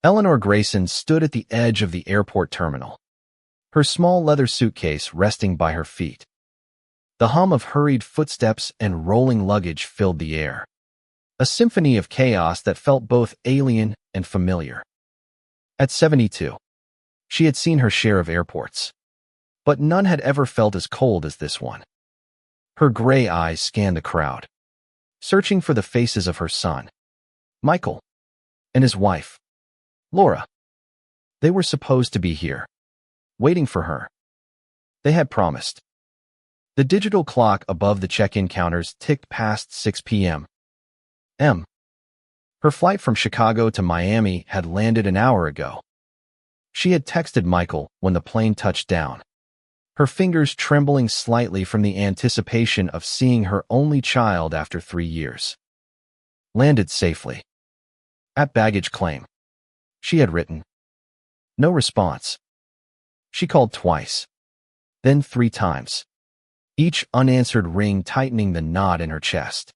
Eleanor Grayson stood at the edge of the airport terminal, her small leather suitcase resting by her feet. The hum of hurried footsteps and rolling luggage filled the air, a symphony of chaos that felt both alien and familiar. At 72, she had seen her share of airports, but none had ever felt as cold as this one. Her gray eyes scanned the crowd, searching for the faces of her son, Michael, and his wife, Laura. They were supposed to be here, waiting for her. They had promised. The digital clock above the check-in counters ticked past 6 p.m. Her flight from Chicago to Miami had landed an hour ago. She had texted Michael when the plane touched down, her fingers trembling slightly from the anticipation of seeing her only child after 3 years. Landed safely. At baggage claim. She had written. No response. She called twice, then 3 times, each unanswered ring tightening the knot in her chest.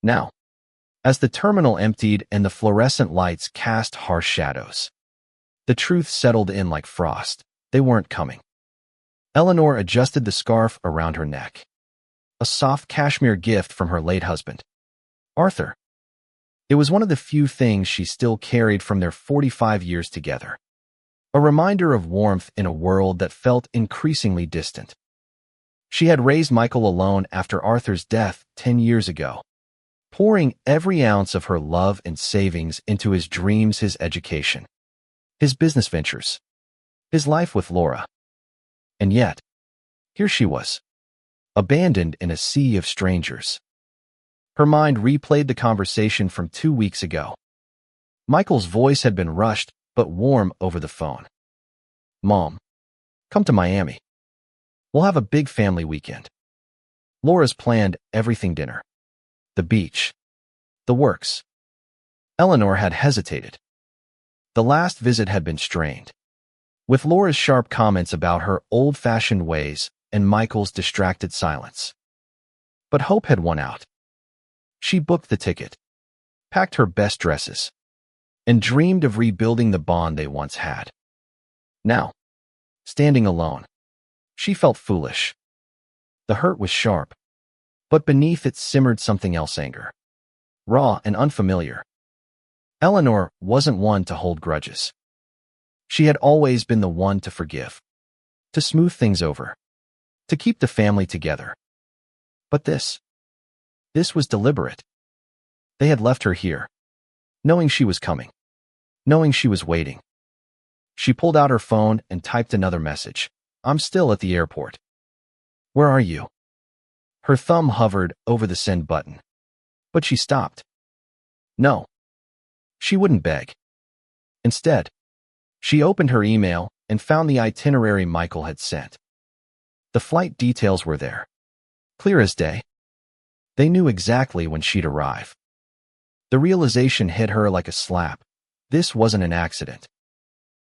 Now, as the terminal emptied and the fluorescent lights cast harsh shadows, the truth settled in like frost. They weren't coming. Eleanor adjusted the scarf around her neck, a soft cashmere gift from her late husband, Arthur. It was one of the few things she still carried from their 45 years together, a reminder of warmth in a world that felt increasingly distant. She had raised Michael alone after Arthur's death 10 years ago, pouring every ounce of her love and savings into his dreams, his education, his business ventures, his life with Laura. And yet, here she was, abandoned in a sea of strangers. Her mind replayed the conversation from 2 weeks ago. Michael's voice had been rushed but warm over the phone. Mom, come to Miami. We'll have a big family weekend. Laura's planned everything: dinner, the beach, the works. Eleanor had hesitated. The last visit had been strained, with Laura's sharp comments about her old-fashioned ways and Michael's distracted silence. But hope had won out. She booked the ticket, packed her best dresses, and dreamed of rebuilding the bond they once had. Now, standing alone, she felt foolish. The hurt was sharp, but beneath it simmered something else: anger, raw and unfamiliar. Eleanor wasn't one to hold grudges. She had always been the one to forgive, to smooth things over, to keep the family together. But this was deliberate. They had left her here, knowing she was coming, knowing she was waiting. She pulled out her phone and typed another message. I'm still at the airport. Where are you? Her thumb hovered over the send button, but she stopped. No. She wouldn't beg. Instead, she opened her email and found the itinerary Michael had sent. The flight details were there, clear as day. They knew exactly when she'd arrive. The realization hit her like a slap. This wasn't an accident.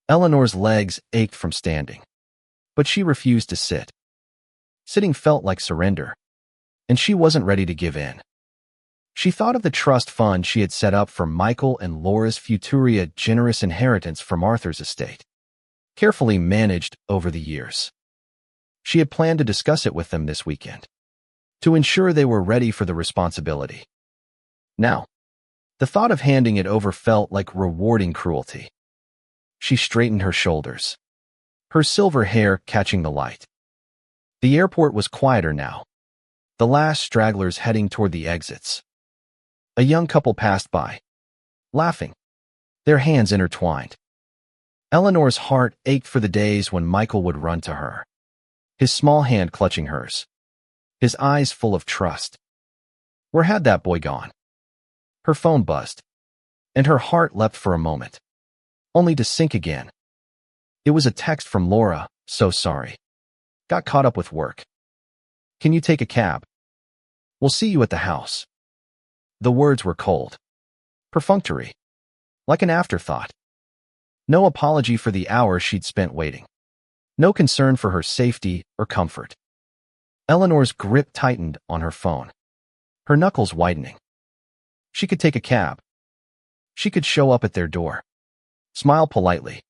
Eleanor's legs ached from standing, but she refused to sit. Sitting felt like surrender, and she wasn't ready to give in. She thought of the trust fund she had set up for Michael and Laura's Futuria generous inheritance from Arthur's estate, carefully managed over the years. She had planned to discuss it with them this weekend, to ensure they were ready for the responsibility. Now, the thought of handing it over felt like rewarding cruelty. She straightened her shoulders, her silver hair catching the light. The airport was quieter now, the last stragglers heading toward the exits. A young couple passed by, laughing, their hands intertwined. Eleanor's heart ached for the days when Michael would run to her, his small hand clutching hers, his eyes full of trust. Where had that boy gone? Her phone buzzed, and her heart leapt for a moment, only to sink again. It was a text from Laura. So sorry. Got caught up with work. Can you take a cab? We'll see you at the house. The words were cold, perfunctory, like an afterthought. No apology for the hours she'd spent waiting. No concern for her safety or comfort. Eleanor's grip tightened on her phone, her knuckles widening. She could take a cab. She could show up at their door. Smile politely,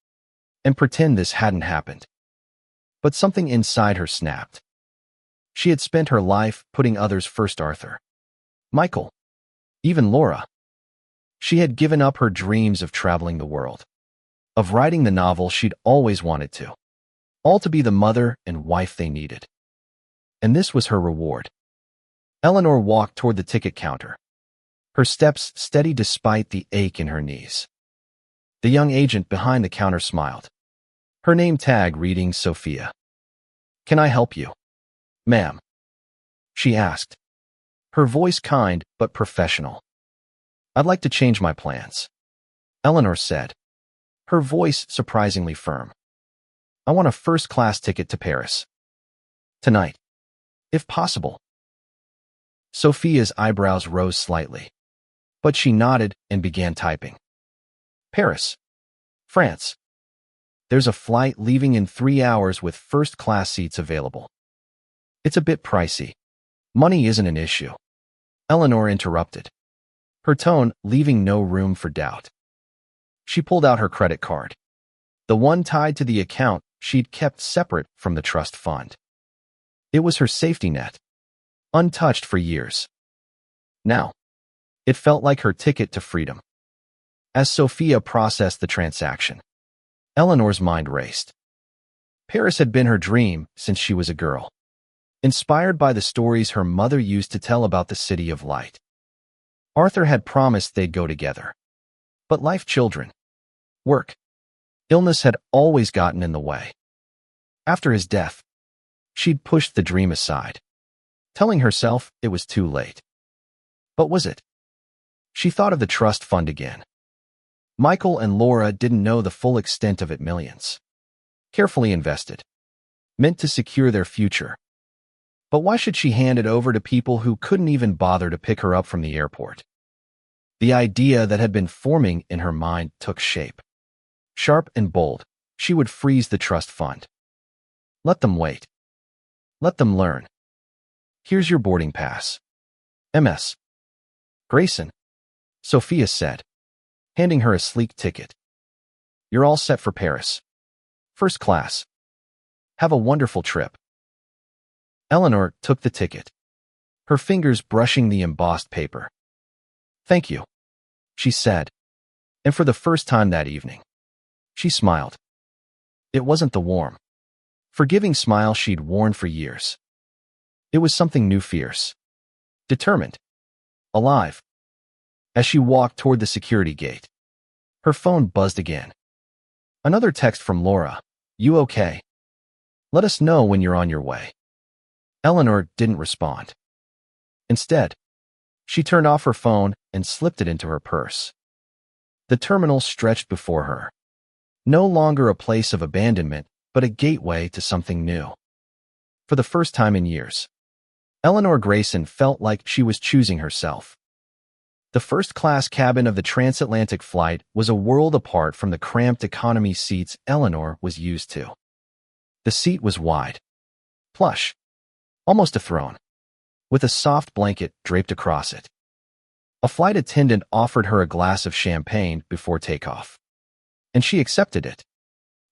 and pretend this hadn't happened. But something inside her snapped. She had spent her life putting others first: Arthur, Michael, even Laura. She had given up her dreams of traveling the world, of writing the novel she'd always wanted to, all to be the mother and wife they needed. And this was her reward. Eleanor walked toward the ticket counter, her steps steady despite the ache in her knees. The young agent behind the counter smiled, her name tag reading Sophia. "Can I help you, ma'am?" she asked, her voice kind but professional. "I'd like to change my plans," Eleanor said, her voice surprisingly firm. "I want a first-class ticket to Paris. Tonight, if possible." Sophia's eyebrows rose slightly, but she nodded and began typing. "Paris, France. There's a flight leaving in 3 hours with first-class seats available. It's a bit pricey. Money isn't an issue," Eleanor interrupted, her tone leaving no room for doubt. She pulled out her credit card, the one tied to the account she'd kept separate from the trust fund. It was her safety net, untouched for years. Now, it felt like her ticket to freedom. As Sophia processed the transaction, Eleanor's mind raced. Paris had been her dream since she was a girl, inspired by the stories her mother used to tell about the City of Light. Arthur had promised they'd go together. But life, children, work, illness had always gotten in the way. After his death, she'd pushed the dream aside, telling herself it was too late. But was it? She thought of the trust fund again. Michael and Laura didn't know the full extent of it: millions, carefully invested, meant to secure their future. But why should she hand it over to people who couldn't even bother to pick her up from the airport? The idea that had been forming in her mind took shape. Sharp and bold, she would freeze the trust fund. Let them wait. Let them learn. "Here's your boarding pass. MS. Grayson," Sophia said, handing her a sleek ticket. "You're all set for Paris. First class. Have a wonderful trip." Eleanor took the ticket, her fingers brushing the embossed paper. "Thank you," she said, and for the first time that evening, she smiled. It wasn't the warm, forgiving smile she'd worn for years. It was something new: fierce, determined, alive. As she walked toward the security gate, her phone buzzed again. Another text from Laura. "You okay? Let us know when you're on your way." Eleanor didn't respond. Instead, she turned off her phone and slipped it into her purse. The terminal stretched before her, no longer a place of abandonment, but a gateway to something new. For the first time in years, Eleanor Grayson felt like she was choosing herself. The first-class cabin of the transatlantic flight was a world apart from the cramped economy seats Eleanor was used to. The seat was wide, plush, almost a throne, with a soft blanket draped across it. A flight attendant offered her a glass of champagne before takeoff, and she accepted it,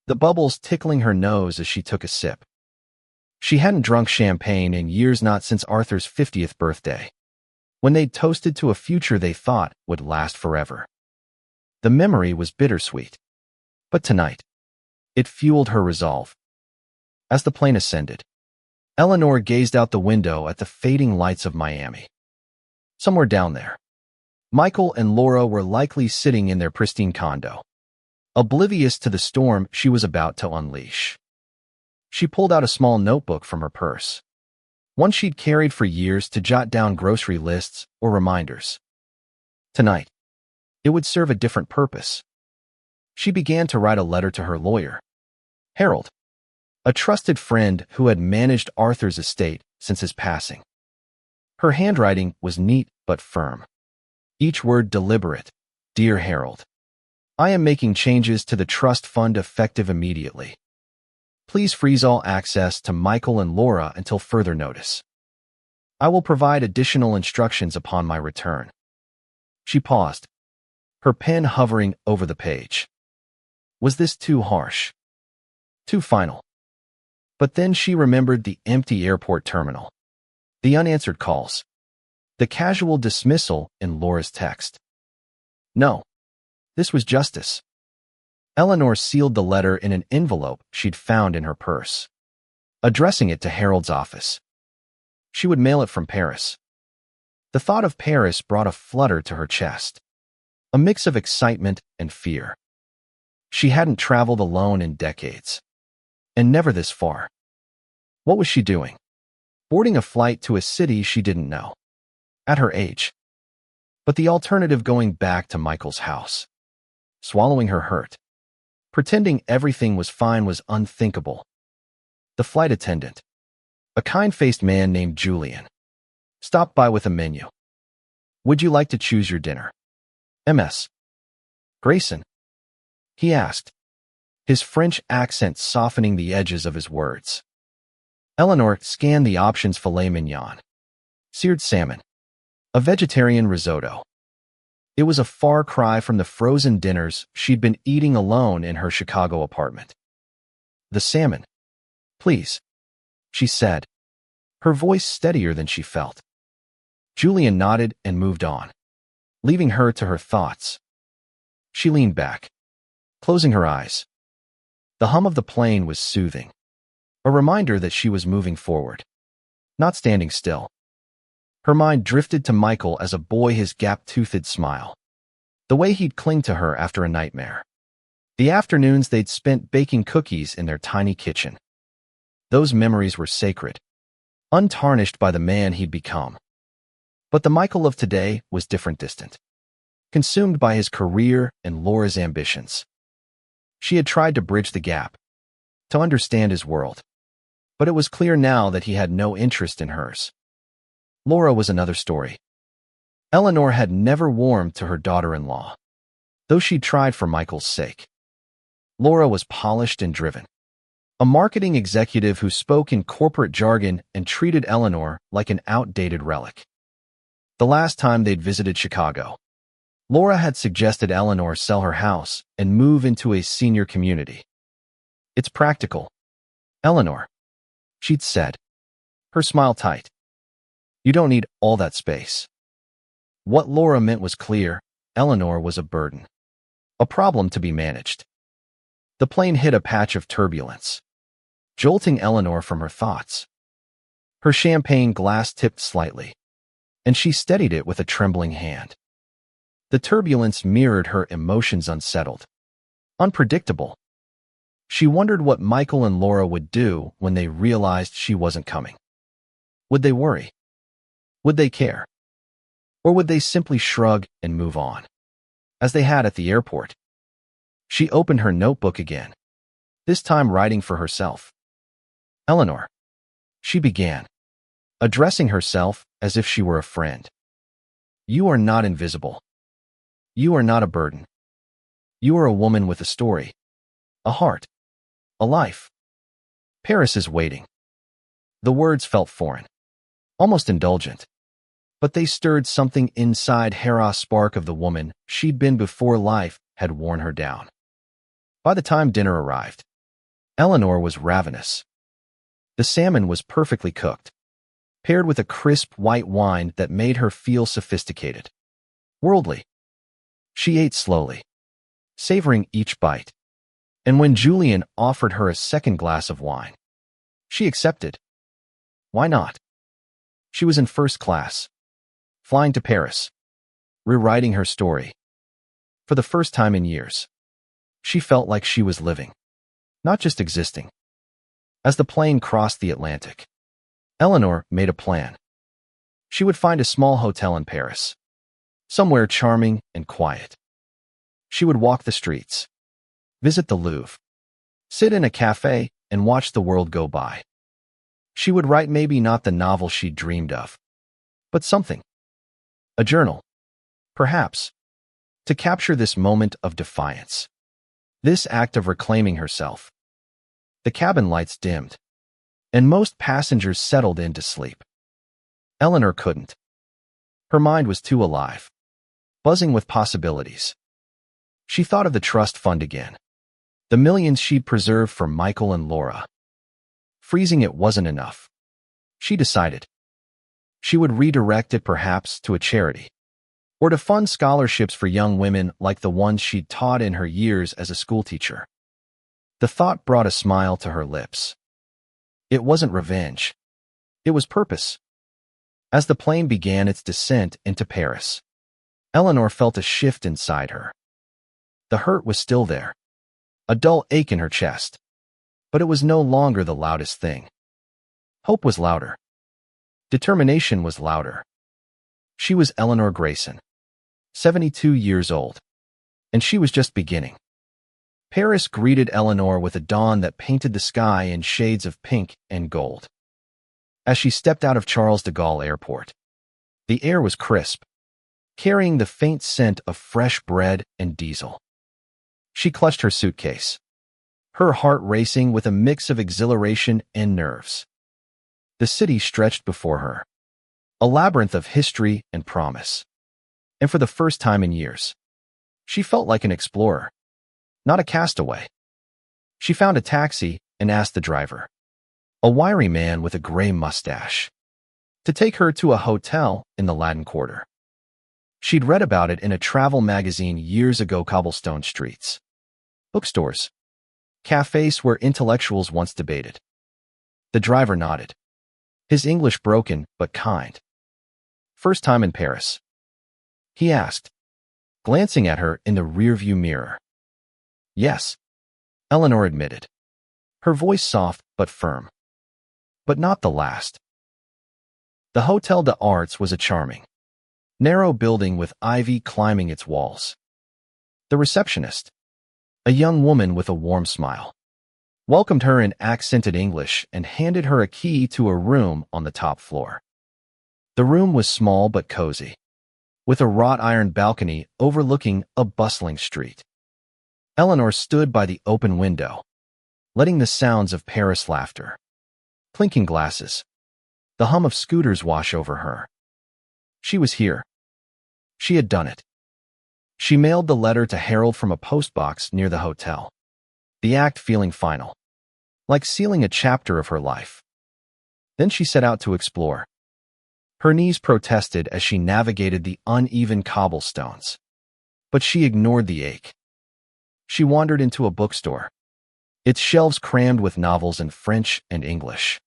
the bubbles tickling her nose as she took a sip. She hadn't drunk champagne in years, not since Arthur's 50th birthday, when they'd toasted to a future they thought would last forever. The memory was bittersweet, but tonight, it fueled her resolve. As the plane ascended, Eleanor gazed out the window at the fading lights of Miami. Somewhere down there, Michael and Laura were likely sitting in their pristine condo, oblivious to the storm she was about to unleash. She pulled out a small notebook from her purse, one she'd carried for years to jot down grocery lists or reminders. Tonight, it would serve a different purpose. She began to write a letter to her lawyer, Harold, a trusted friend who had managed Arthur's estate since his passing. Her handwriting was neat but firm, each word deliberate. "Dear Harold, I am making changes to the trust fund effective immediately. Please freeze all access to Michael and Laura until further notice. I will provide additional instructions upon my return." She paused, her pen hovering over the page. Was this too harsh? Too final? But then she remembered the empty airport terminal, the unanswered calls, the casual dismissal in Laura's text. No, this was justice. Eleanor sealed the letter in an envelope she'd found in her purse, addressing it to Harold's office. She would mail it from Paris. The thought of Paris brought a flutter to her chest, a mix of excitement and fear. She hadn't traveled alone in decades, and never this far. What was she doing? Boarding a flight to a city she didn't know, at her age. But the alternative, going back to Michael's house, swallowing her hurt, pretending everything was fine, was unthinkable. The flight attendant, a kind-faced man named Julian, stopped by with a menu. Would you like to choose your dinner? Ms. Grayson? He asked, his French accent softening the edges of his words. Eleanor scanned the options: filet mignon, seared salmon, a vegetarian risotto. It was a far cry from the frozen dinners she'd been eating alone in her Chicago apartment. The salmon, please, she said, her voice steadier than she felt. Julian nodded and moved on, leaving her to her thoughts. She leaned back, closing her eyes. The hum of the plane was soothing, a reminder that she was moving forward, not standing still. Her mind drifted to Michael as a boy, his gap-toothed smile, the way he'd cling to her after a nightmare, the afternoons they'd spent baking cookies in their tiny kitchen. Those memories were sacred, untarnished by the man he'd become. But the Michael of today was different, distant, consumed by his career and Laura's ambitions. She had tried to bridge the gap, to understand his world, but it was clear now that he had no interest in hers. Laura was another story. Eleanor had never warmed to her daughter-in-law, though she'd tried for Michael's sake. Laura was polished and driven, a marketing executive who spoke in corporate jargon and treated Eleanor like an outdated relic. The last time they'd visited Chicago, Laura had suggested Eleanor sell her house and move into a senior community. It's practical, Eleanor, she'd said, her smile tight. You don't need all that space. What Laura meant was clear: Eleanor was a burden, a problem to be managed. The plane hit a patch of turbulence, jolting Eleanor from her thoughts. Her champagne glass tipped slightly, and she steadied it with a trembling hand. The turbulence mirrored her emotions: unsettled, unpredictable. She wondered what Michael and Laura would do when they realized she wasn't coming. Would they worry? Would they care? Or would they simply shrug and move on, as they had at the airport? She opened her notebook again, this time writing for herself. Eleanor, she began, addressing herself as if she were a friend. You are not invisible. You are not a burden. You are a woman with a story, a heart, a life. Paris is waiting. The words felt foreign, almost indulgent, but they stirred something inside her, a spark of the woman she'd been before life had worn her down. By the time dinner arrived, Eleanor was ravenous. The salmon was perfectly cooked, paired with a crisp white wine that made her feel sophisticated, worldly. She ate slowly, savoring each bite, and when Julian offered her a second glass of wine, she accepted. Why not? She was in first class, flying to Paris, rewriting her story. For the first time in years, she felt like she was living, not just existing. As the plane crossed the Atlantic, Eleanor made a plan. She would find a small hotel in Paris, somewhere charming and quiet. She would walk the streets, visit the Louvre, sit in a cafe, and watch the world go by. She would write maybe not the novel she'd dreamed of, but something. A journal, perhaps, to capture this moment of defiance, this act of reclaiming herself. The cabin lights dimmed, and most passengers settled in to sleep. Eleanor couldn't. Her mind was too alive, buzzing with possibilities. She thought of the trust fund again, The millions she'd preserved for Michael and Laura. Freezing it wasn't enough. She decided. She would redirect it perhaps to a charity, or to fund scholarships for young women like the ones she'd taught in her years as a schoolteacher. The thought brought a smile to her lips. It wasn't revenge. It was purpose. As the plane began its descent into Paris, Eleanor felt a shift inside her. The hurt was still there, a dull ache in her chest, but it was no longer the loudest thing. Hope was louder. Determination was louder. She was Eleanor Grayson, 72 years old, and she was just beginning. Paris greeted Eleanor with a dawn that painted the sky in shades of pink and gold. As she stepped out of Charles de Gaulle Airport, the air was crisp, carrying the faint scent of fresh bread and diesel. She clutched her suitcase, her heart racing with a mix of exhilaration and nerves. The city stretched before her, a labyrinth of history and promise. And for the first time in years, she felt like an explorer, not a castaway. She found a taxi and asked the driver, a wiry man with a gray mustache, to take her to a hotel in the Latin Quarter. She'd read about it in a travel magazine years ago. Cobblestone streets, bookstores, cafes where intellectuals once debated. The driver nodded, his English broken but kind. First time in Paris? He asked, glancing at her in the rearview mirror. Yes, Eleanor admitted, her voice soft but firm. But not the last. The Hotel des Arts was a charming, narrow building with ivy climbing its walls. The receptionist, a young woman with a warm smile, welcomed her in accented English and handed her a key to a room on the top floor. The room was small but cozy, with a wrought iron balcony overlooking a bustling street. Eleanor stood by the open window, letting the sounds of Paris laughter, clinking glasses, the hum of scooters wash over her. She was here. She had done it. She mailed the letter to Harold from a postbox near the hotel, the act feeling final, like sealing a chapter of her life. Then she set out to explore. Her knees protested as she navigated the uneven cobblestones, but she ignored the ache. She wandered into a bookstore, its shelves crammed with novels in French and English.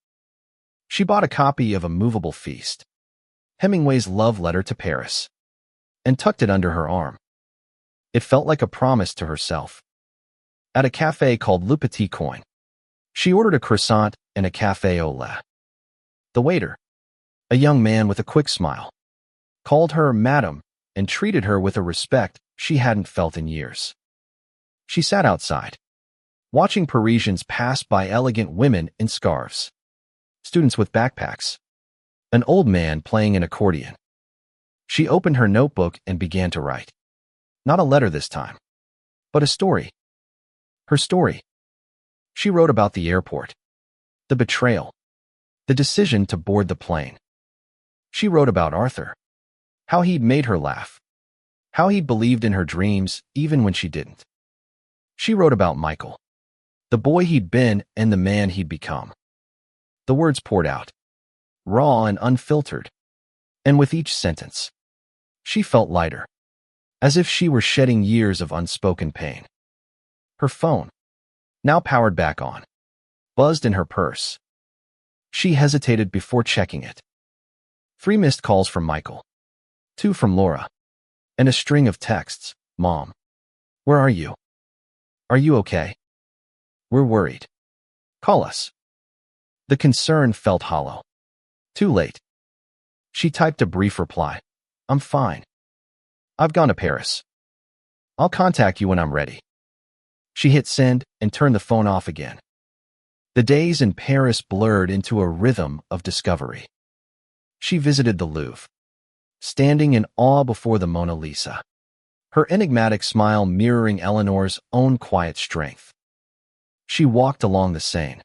She bought a copy of A Movable Feast, Hemingway's love letter to Paris, and tucked it under her arm. It felt like a promise to herself. At a cafe called Le Petit Coin, she ordered a croissant and a café au lait. The waiter, a young man with a quick smile, called her Madam and treated her with a respect she hadn't felt in years. She sat outside, watching Parisians pass by, elegant women in scarves, students with backpacks, an old man playing an accordion. She opened her notebook and began to write. Not a letter this time, but a story. Her story. She wrote about the airport, the betrayal, the decision to board the plane. She wrote about Arthur, how he'd made her laugh, how he believed in her dreams even when she didn't. She wrote about Michael, the boy he'd been and the man he'd become. The words poured out, raw and unfiltered, and with each sentence, she felt lighter, as if she were shedding years of unspoken pain. Her phone, now powered back on, buzzed in her purse. She hesitated before checking it. 3 missed calls from Michael, 2 from Laura, and a string of texts. Mom, where are you? Are you okay? We're worried. Call us. The concern felt hollow. Too late. She typed a brief reply. I'm fine. I've gone to Paris. I'll contact you when I'm ready. She hit send and turned the phone off again. The days in Paris blurred into a rhythm of discovery. She visited the Louvre, standing in awe before the Mona Lisa, her enigmatic smile mirroring Eleanor's own quiet strength. She walked along the Seine,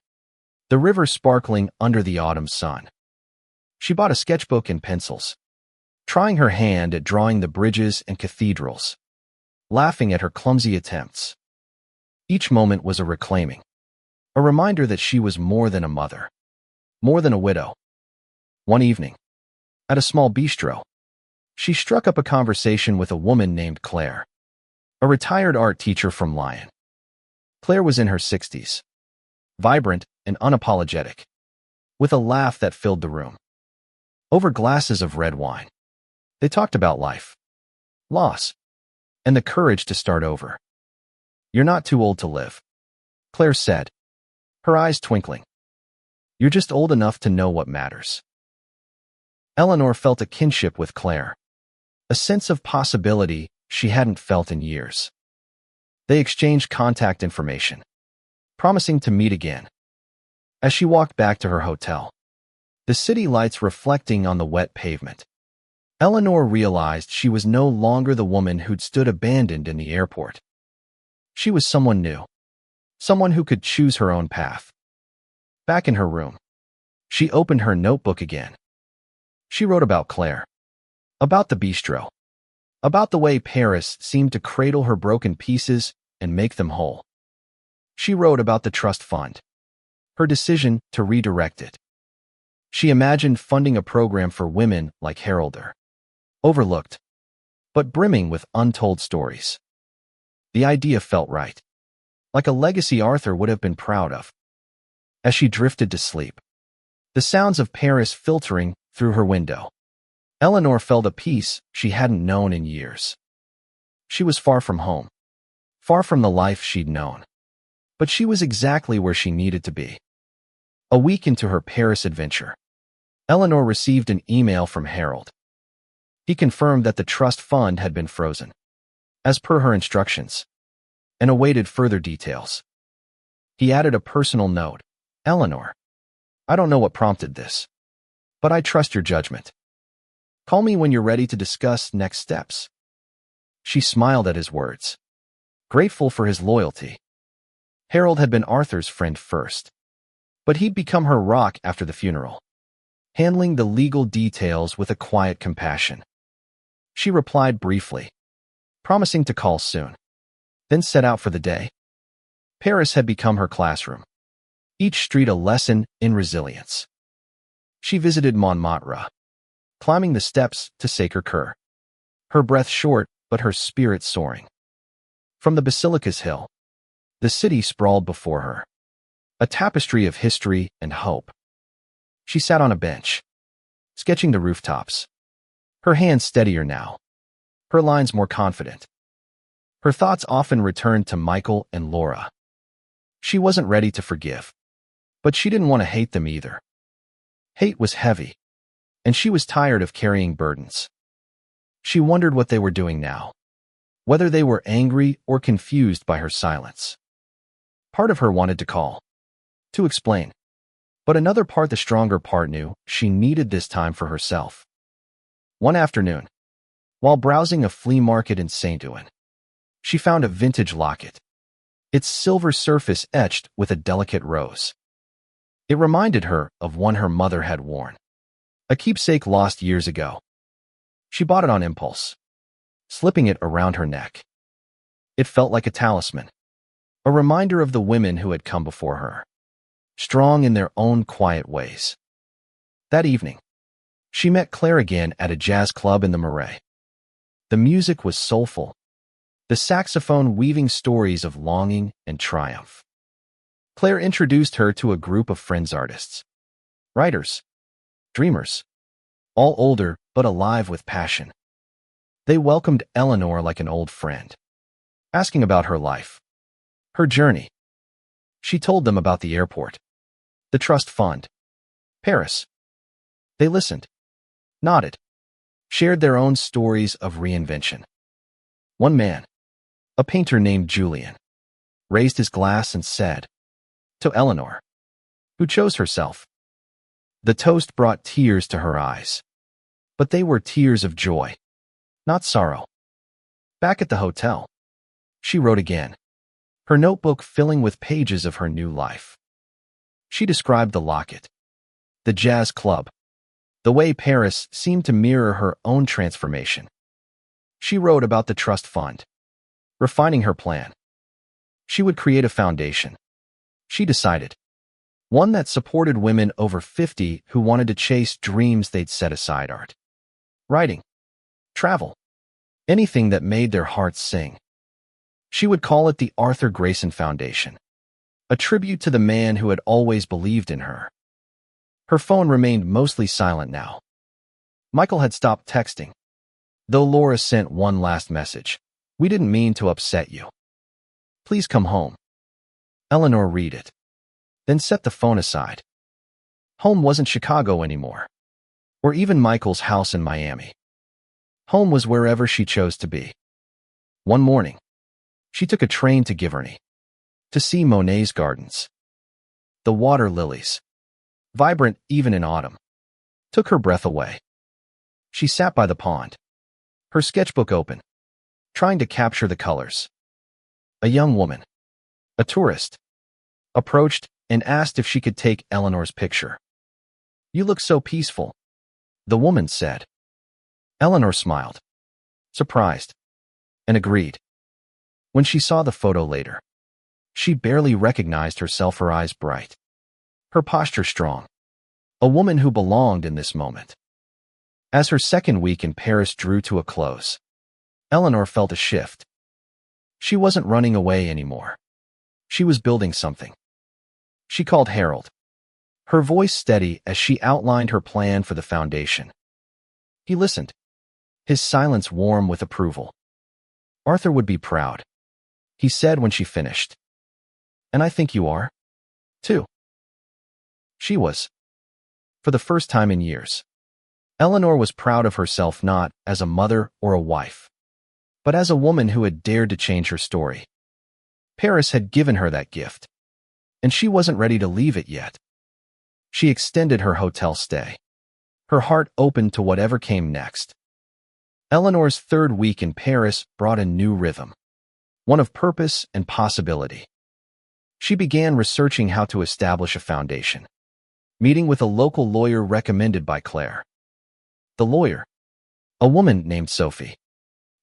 the river sparkling under the autumn sun. She bought a sketchbook and pencils, trying her hand at drawing the bridges and cathedrals, laughing at her clumsy attempts. Each moment was a reclaiming, a reminder that she was more than a mother, more than a widow. One evening, at a small bistro, she struck up a conversation with a woman named Claire, a retired art teacher from Lyon. Claire was in her 60s, vibrant and unapologetic, with a laugh that filled the room. Over glasses of red wine, they talked about life, loss, and the courage to start over. "You're not too old to live," Claire said, her eyes twinkling. "You're just old enough to know what matters." Eleanor felt a kinship with Claire, a sense of possibility she hadn't felt in years. They exchanged contact information, promising to meet again. As she walked back to her hotel, the city lights reflecting on the wet pavement, Eleanor realized she was no longer the woman who'd stood abandoned in the airport. She was someone new, someone who could choose her own path. Back in her room, she opened her notebook again. She wrote about Claire, about the bistro, about the way Paris seemed to cradle her broken pieces and make them whole. She wrote about the trust fund, her decision to redirect it. She imagined funding a program for women like Heralder, overlooked, but brimming with untold stories. The idea felt right, like a legacy Arthur would have been proud of. As she drifted to sleep, the sounds of Paris filtering through her window, Eleanor felt a peace she hadn't known in years. She was far from home, far from the life she'd known, but she was exactly where she needed to be. A week into her Paris adventure, Eleanor received an email from Harold. He confirmed that the trust fund had been frozen, as per her instructions, and awaited further details. He added a personal note. "Eleanor, I don't know what prompted this, but I trust your judgment. Call me when you're ready to discuss next steps." She smiled at his words, grateful for his loyalty. Harold had been Arthur's friend first, but he'd become her rock after the funeral, handling the legal details with a quiet compassion. She replied briefly, promising to call soon, then set out for the day. Paris had become her classroom, each street a lesson in resilience. She visited Montmartre, climbing the steps to Sacré-Cœur, her breath short but her spirit soaring. From the Basilica's hill, the city sprawled before her, a tapestry of history and hope. She sat on a bench, sketching the rooftops, her hands steadier now, her lines more confident. Her thoughts often returned to Michael and Laura. She wasn't ready to forgive, but she didn't want to hate them either. Hate was heavy, and she was tired of carrying burdens. She wondered what they were doing now, whether they were angry or confused by her silence. Part of her wanted to call, to explain, but another part, the stronger part, knew she needed this time for herself. One afternoon, while browsing a flea market in Saint-Ouen, she found a vintage locket, its silver surface etched with a delicate rose. It reminded her of one her mother had worn, a keepsake lost years ago. She bought it on impulse, slipping it around her neck. It felt like a talisman, a reminder of the women who had come before her, strong in their own quiet ways. That evening, she met Claire again at a jazz club in the Marais. The music was soulful, the saxophone weaving stories of longing and triumph. Claire introduced her to a group of friends, artists, writers, dreamers, all older but alive with passion. They welcomed Eleanor like an old friend, asking about her life, her journey. She told them about the airport, the trust fund, Paris. They listened, nodded, shared their own stories of reinvention. One man, a painter named Julian, raised his glass and said, "To Eleanor, who chose herself." The toast brought tears to her eyes, but they were tears of joy, not sorrow. Back at the hotel, she wrote again, her notebook filling with pages of her new life. She described the locket, the jazz club, the way Paris seemed to mirror her own transformation. She wrote about the trust fund, refining her plan. She would create a foundation. She decided. One that supported women over 50 who wanted to chase dreams they'd set aside: art, writing, travel, anything that made their hearts sing. She would call it the Arthur Grayson Foundation, a tribute to the man who had always believed in her. Her phone remained mostly silent now. Michael had stopped texting, though Laura sent one last message. "We didn't mean to upset you. Please come home." Eleanor read it, then set the phone aside. Home wasn't Chicago anymore, or even Michael's house in Miami. Home was wherever she chose to be. One morning, she took a train to Giverny, to see Monet's gardens. The water lilies, vibrant even in autumn, took her breath away. She sat by the pond, her sketchbook open, trying to capture the colors. A young woman, a tourist, approached and asked if she could take Eleanor's picture. "You look so peaceful," the woman said. Eleanor smiled, surprised, and agreed. When she saw the photo later, she barely recognized herself, her eyes bright, her posture strong, a woman who belonged in this moment. As her second week in Paris drew to a close, Eleanor felt a shift. She wasn't running away anymore. She was building something. She called Harold, her voice steady as she outlined her plan for the foundation. He listened, his silence warm with approval. "Arthur would be proud," he said when she finished. "And I think you are, too." She was. For the first time in years, Eleanor was proud of herself, not as a mother or a wife, but as a woman who had dared to change her story. Paris had given her that gift, and she wasn't ready to leave it yet. She extended her hotel stay, her heart open to whatever came next. Eleanor's third week in Paris brought a new rhythm, one of purpose and possibility. She began researching how to establish a foundation, meeting with a local lawyer recommended by Claire. The lawyer, a woman named Sophie,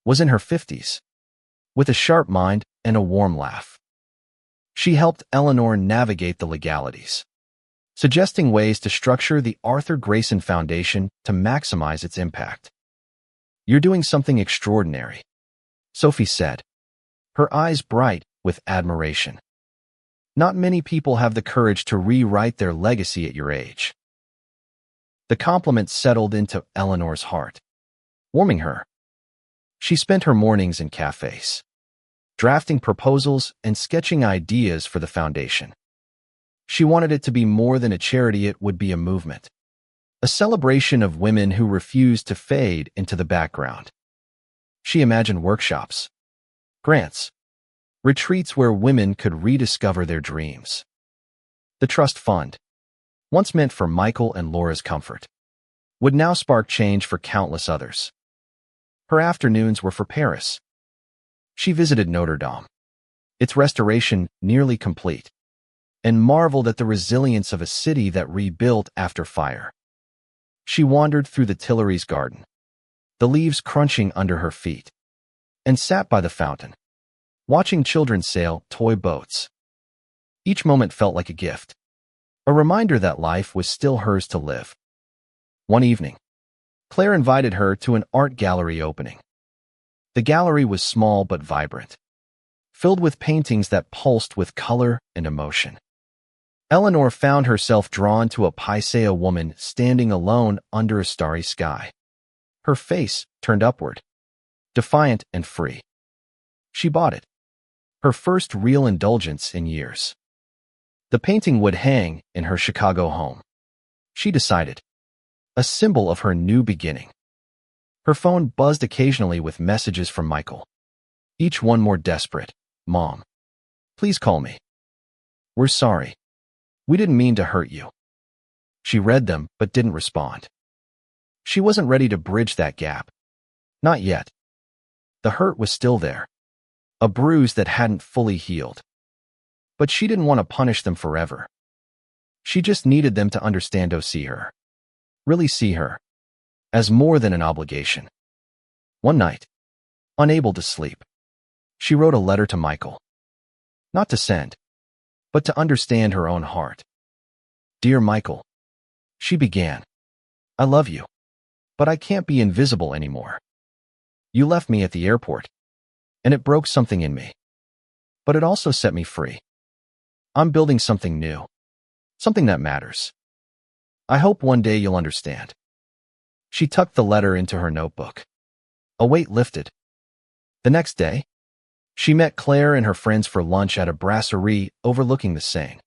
was in her 50s, with a sharp mind and a warm laugh. She helped Eleanor navigate the legalities, suggesting ways to structure the Arthur Grayson Foundation to maximize its impact. "You're doing something extraordinary," Sophie said, her eyes bright with admiration. "Not many people have the courage to rewrite their legacy at your age." The compliment settled into Eleanor's heart, warming her. She spent her mornings in cafes, drafting proposals and sketching ideas for the foundation. She wanted it to be more than a charity; it would be a movement, a celebration of women who refused to fade into the background. She imagined workshops, grants, retreats where women could rediscover their dreams. The trust fund, once meant for Michael and Laura's comfort, would now spark change for countless others. Her afternoons were for Paris. She visited Notre Dame, its restoration nearly complete, and marveled at the resilience of a city that rebuilt after fire. She wandered through the Tuileries garden, the leaves crunching under her feet, and sat by the fountain, watching children sail toy boats. Each moment felt like a gift, a reminder that life was still hers to live. One evening, Claire invited her to an art gallery opening. The gallery was small but vibrant, filled with paintings that pulsed with color and emotion. Eleanor found herself drawn to a paisea woman standing alone under a starry sky, her face turned upward, defiant and free. She bought it, her first real indulgence in years. The painting would hang in her Chicago home, she decided, a symbol of her new beginning. Her phone buzzed occasionally with messages from Michael, each one more desperate. "Mom, please call me. We're sorry. We didn't mean to hurt you." She read them but didn't respond. She wasn't ready to bridge that gap. Not yet. The hurt was still there, a bruise that hadn't fully healed. But she didn't want to punish them forever. She just needed them to understand or see her, really see her, as more than an obligation. One night, unable to sleep, she wrote a letter to Michael. not to send, but to understand her own heart. "Dear Michael," she began, "I love you, but I can't be invisible anymore. You left me at the airport, and it broke something in me. But it also set me free. I'm building something new, something that matters. I hope one day you'll understand." She tucked the letter into her notebook. A weight lifted. The next day, she met Claire and her friends for lunch at a brasserie overlooking the Seine.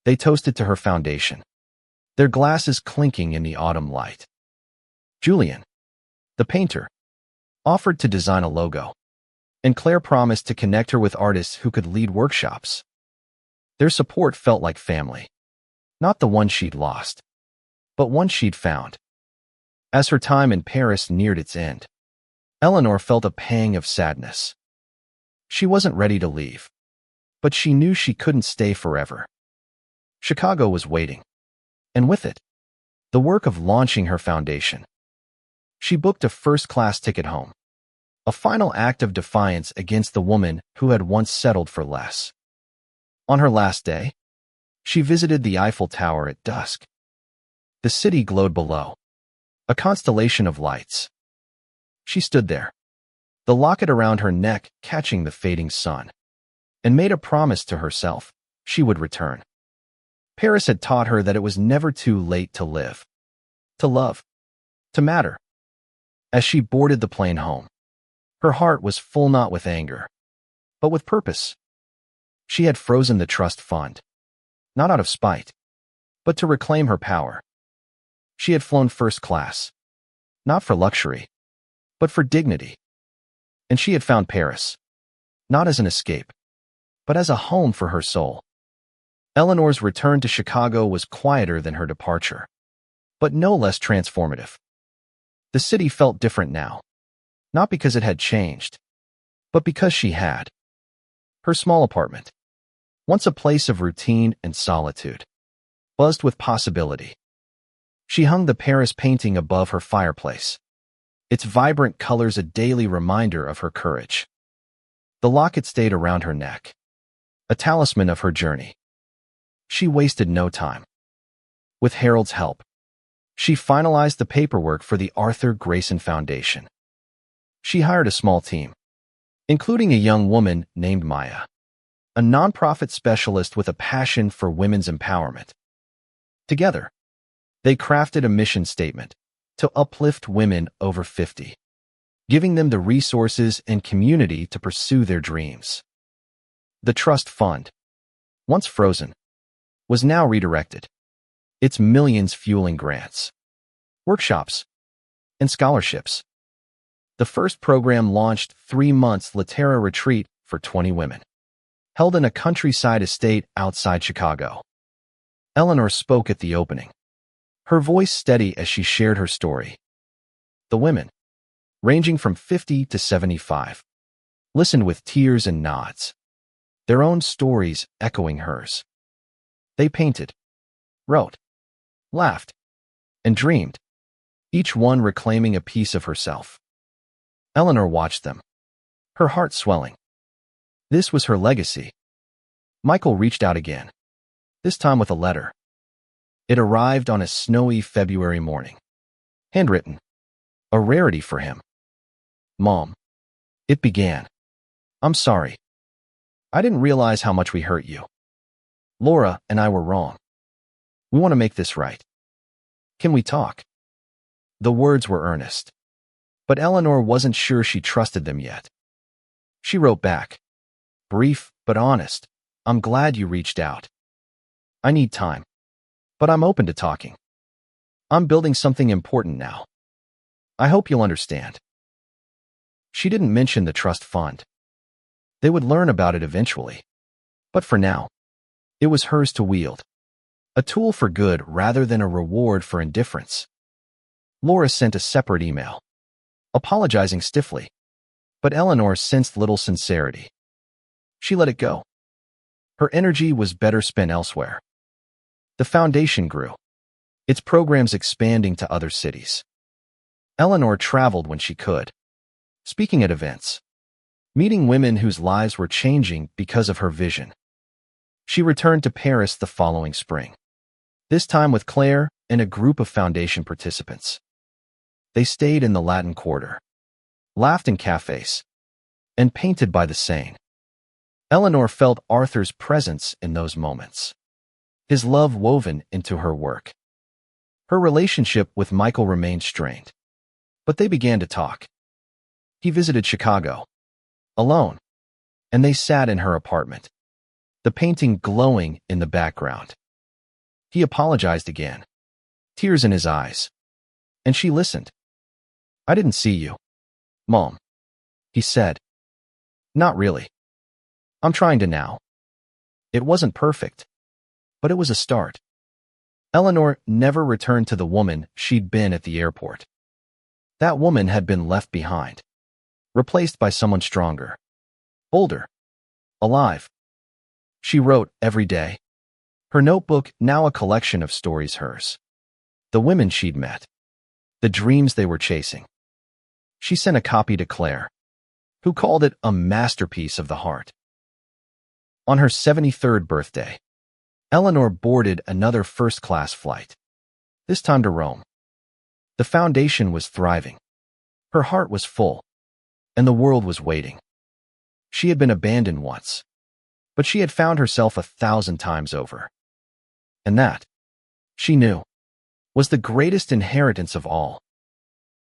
They toasted to her foundation, their glasses clinking in the autumn light. Julien, the painter, offered to design a logo, and Claire promised to connect her with artists who could lead workshops. Their support felt like family, not the one she'd lost, but one she'd found. As her time in Paris neared its end, Eleanor felt a pang of sadness. She wasn't ready to leave, but she knew she couldn't stay forever. Chicago was waiting, and with it, the work of launching her foundation. She booked a first-class ticket home, a final act of defiance against the woman who had once settled for less. On her last day, she visited the Eiffel Tower at dusk. The city glowed below, a constellation of lights. She stood there, the locket around her neck catching the fading sun, and made a promise to herself she would return. Paris had taught her that it was never too late to live, to love, to matter. As she boarded the plane home, her heart was full not with anger, but with purpose. She had frozen the trust fund, not out of spite, but to reclaim her power. She had flown first class, not for luxury, but for dignity. And she had found Paris, not as an escape, but as a home for her soul. Eleanor's return to Chicago was quieter than her departure, but no less transformative. The city felt different now, not because it had changed, but because she had. Her small apartment, once a place of routine and solitude, buzzed with possibility. She hung the Paris painting above her fireplace, its vibrant colors a daily reminder of her courage. The locket stayed around her neck, a talisman of her journey. She wasted no time. With Harold's help, she finalized the paperwork for the Arthur Grayson Foundation. She hired a small team, including a young woman named Maya, a nonprofit specialist with a passion for women's empowerment. Together, they crafted a mission statement to uplift women over 50, giving them the resources and community to pursue their dreams. The trust fund, once frozen, was now redirected, its millions fueling grants, workshops, and scholarships. The first program launched 3 months Laterra retreat for 20 women, held in a countryside estate outside Chicago. Eleanor spoke at the opening, her voice steady as she shared her story. The women, ranging from 50 to 75, listened with tears and nods, their own stories echoing hers. They painted, wrote, laughed, and dreamed, each one reclaiming a piece of herself. Eleanor watched them, her heart swelling. This was her legacy. Michael reached out again, this time with a letter. It arrived on a snowy February morning, handwritten, a rarity for him. "Mom," it began, "I'm sorry. I didn't realize how much we hurt you. Laura and I were wrong. We want to make this right. Can we talk?" The words were earnest, but Eleanor wasn't sure she trusted them yet. She wrote back, brief but honest, "I'm glad you reached out. I need time, but I'm open to talking. I'm building something important now. I hope you'll understand." She didn't mention the trust fund. They would learn about it eventually. But for now, it was hers to wield, a tool for good rather than a reward for indifference. Laura sent a separate email, apologizing stiffly, but Eleanor sensed little sincerity. She let it go. Her energy was better spent elsewhere. The foundation grew, its programs expanding to other cities. Eleanor traveled when she could, speaking at events, meeting women whose lives were changing because of her vision. She returned to Paris the following spring, this time with Claire and a group of foundation participants. They stayed in the Latin Quarter, laughed in cafes, and painted by the Seine. Eleanor felt Arthur's presence in those moments, his love woven into her work. Her relationship with Michael remained strained, but they began to talk. He visited Chicago, alone, and they sat in her apartment, the painting glowing in the background. He apologized again, tears in his eyes, and she listened. "I didn't see you, Mom," he said. "Not really. I'm trying to now." It wasn't perfect, but it was a start. Eleanor never returned to the woman she'd been at the airport. That woman had been left behind, replaced by someone stronger, older, alive. She wrote every day, her notebook now a collection of stories hers. The women she'd met, the dreams they were chasing. She sent a copy to Claire, who called it a masterpiece of the heart. On her 73rd birthday, Eleanor boarded another first-class flight, this time to Rome. The foundation was thriving. Her heart was full, and the world was waiting. She had been abandoned once, but she had found herself 1,000 times over. And that, she knew, was the greatest inheritance of all.